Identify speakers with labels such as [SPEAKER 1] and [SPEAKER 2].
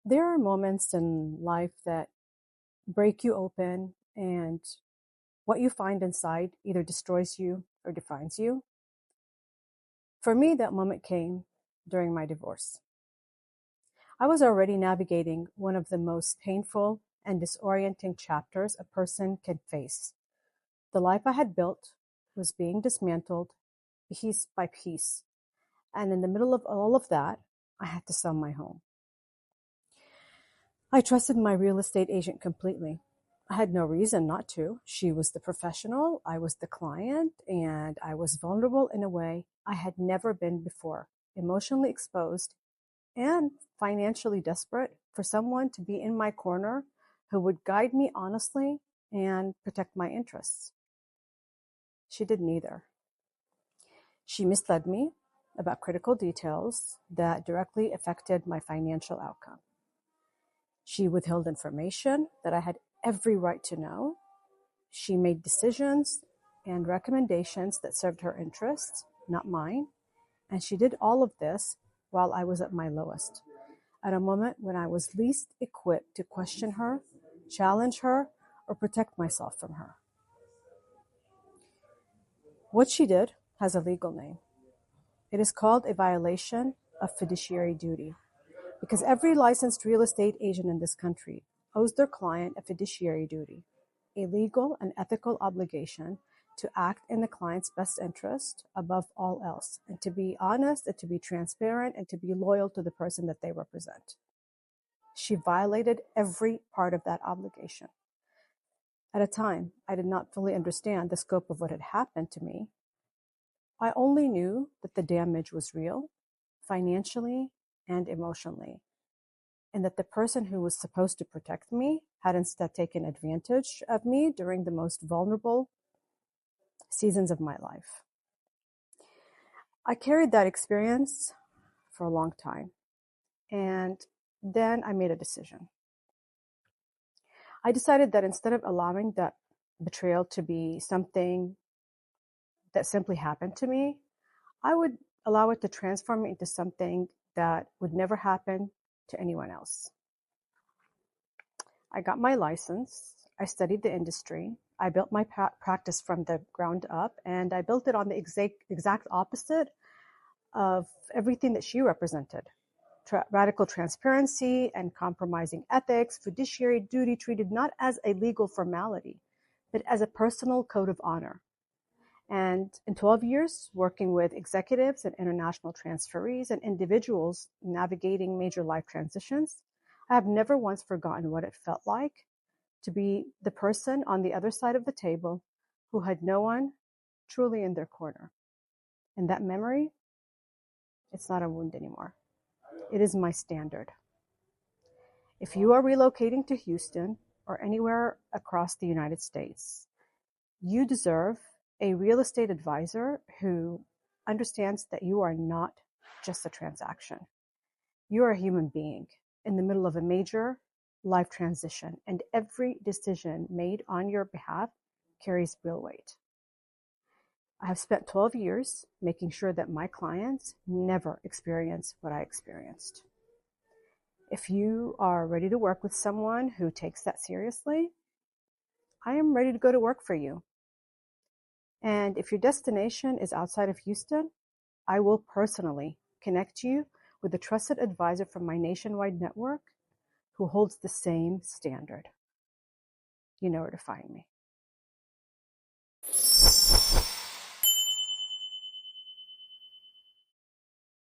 [SPEAKER 1] There are moments in life that break you open, and what you find inside either destroys you or defines you. For me, that moment came during my divorce. I was already navigating one of the most painful and disorienting chapters a person can face. The life I had built was being dismantled piece by piece, and in the middle of all of that, I had to sell my home. I trusted my real estate agent completely. I had no reason not to. She was the professional, I was the client, and I was vulnerable in a way I had never been before, emotionally exposed and financially desperate for someone to be in my corner who would guide me honestly and protect my interests. She did neither. She misled me about critical details that directly affected my financial outcome. She withheld information that I had every right to know. She made decisions and recommendations that served her interests, not mine. And she did all of this while I was at my lowest, at a moment when I was least equipped to question her, challenge her, or protect myself from her. What she did has a legal name. It is called a violation of fiduciary duty, because every licensed real estate agent in this country owes their client a fiduciary duty, a legal and ethical obligation to act in the client's best interest above all else, and to be honest and to be transparent and to be loyal to the person that they represent. She violated every part of that obligation. At a time, I did not fully understand the scope of what had happened to me. I only knew that the damage was real, financially and emotionally, and that the person who was supposed to protect me had instead taken advantage of me during the most vulnerable seasons of my life. I carried that experience for a long time, and then I made a decision. I decided that instead of allowing that betrayal to be something that simply happened to me, I would allow it to transform me into something that would never happen to anyone else. I got my license, I studied the industry, I built my practice from the ground up, and I built it on the exact opposite of everything that she represented. Radical transparency and compromising ethics, fiduciary duty treated not as a legal formality, but as a personal code of honor. And in 12 years, working with executives and international transferees and individuals navigating major life transitions, I have never once forgotten what it felt like to be the person on the other side of the table who had no one truly in their corner. And that memory, it's not a wound anymore. It is my standard. If you are relocating to Houston or anywhere across the United States, you deserve a real estate advisor who understands that you are not just a transaction. You are a human being in the middle of a major life transition, and every decision made on your behalf carries real weight. I have spent 12 years making sure that my clients never experience what I experienced. If you are ready to work with someone who takes that seriously, I am ready to go to work for you. And if your destination is outside of Houston, I will personally connect you with a trusted advisor from my nationwide network who holds the same standard. You know where to find me.